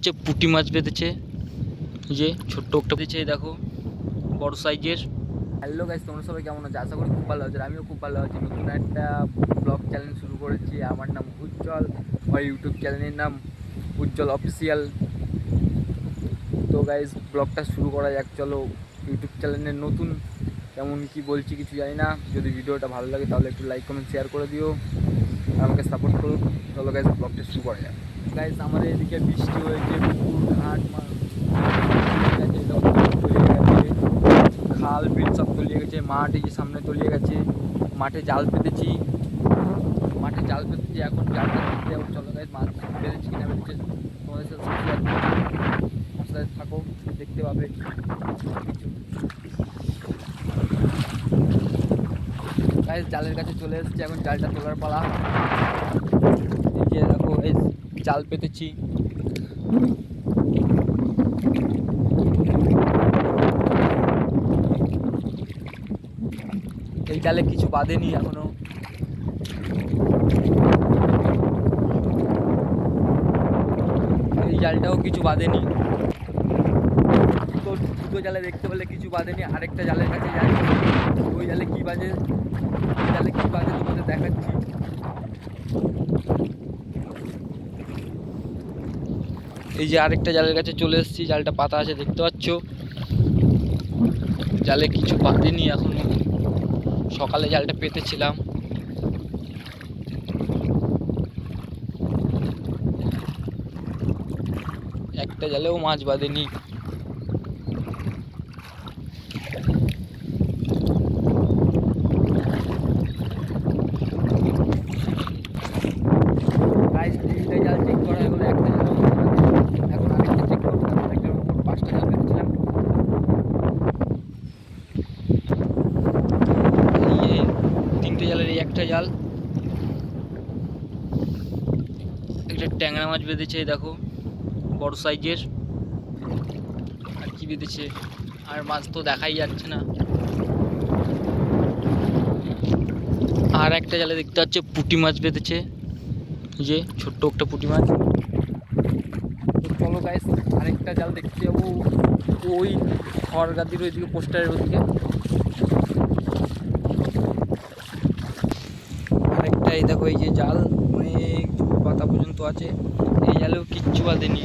হচ্ছে পুঁটি মাছ বেঁধেছে, যে ছোট্ট একটা বেঁধেছে দেখো, বড় সাইজের। হ্যালো গাইস, তোমরা সবাই কেমন আছো? আশা করি খুব ভালো আছো। আমিও খুব ভালো আছি। নতুন একটা ব্লগ চ্যানেল শুরু করেছি। আমার নাম উজ্জ্বল, আমার ইউটিউব চ্যানেলের নাম উজ্জ্বল অফিসিয়াল। তো গাইস, ব্লগটা শুরু করা যাক। চলো, ইউটিউব চ্যানেলের নতুন, কেমন কি বলছি কিছু জানি না। যদি ভিডিওটা ভালো লাগে তাহলে একটু লাইক কমেন্ট শেয়ার করে দিও, আমাকে সাপোর্ট করো। চলো গাইস, ব্লগটা শুরু করা যাক। গাইস, আমাদের এদিকে বৃষ্টি হয়েছে, পুকুর ঘাট খাল বিল সব তলিয়ে গেছে, মাঠ এই যে সামনে তলিয়ে গেছে। মাঠে জাল পেতেছি, এখন জালটা দেখতে যাবো। চলো গাইস, মাছ বেঁধেছি কিনা বেঁধেছে তোমাদের সাথে শেয়ার করছি। সাথে থাকো, দেখতে পাবে কিছু। গাইস, জালের কাছে চলে এসেছি, এখন জালটা তোলার পালা। এই যে দেখো, এই জাল পেতেছি। এই জালে কিছু বাঁধেনি এখনো। এই জালটাও কিছু বাঁধেনি। দুটো জালে দেখতে পেলে কিছু বাঁধেনি। আরেকটা জালের কাছে যাই, ওই জালে কি বাজে, তোমাদের দেখাচ্ছি। এই যে আরেকটা জালের কাছে চলে এসেছি, জালটা পাতা আছে দেখতে পাচ্ছ। জালে কিছু বাঁধেনি এখনো, সকালে জালটা পেতেছিলাম। একটা জালেও মাছ বাঁধেনি। তিনটে জাল চেক করা হয়ে গেলো, একটা জাল এখন আরেকটা চেক করবো। আরেকটার উপর 5টা জাল পেতেছিলাম। এই 3টে জালের এই একটা জাল, একটা ট্যাংরা মাছ বেঁধেছে দেখো, বড় সাইজের। আর কি বেঁধেছে, আর মাছ তো দেখাই যাচ্ছে না। আর একটা জালে দেখতে পাচ্ছে পুঁটি মাছ বেঁধেছে, যে ছোট্ট একটা পুঁটি মাছ। তো চলো গাইস, আরেকটা জাল দেখতে যাবো, ওই খড়গাদির ওইদিকে, পোস্টারের ওইদিকে। আরেকটা এই দেখো, এই যে জাল অনেক পাতা পর্যন্ত আছে। এই জালেও কিচ্ছু বাঁধেনি।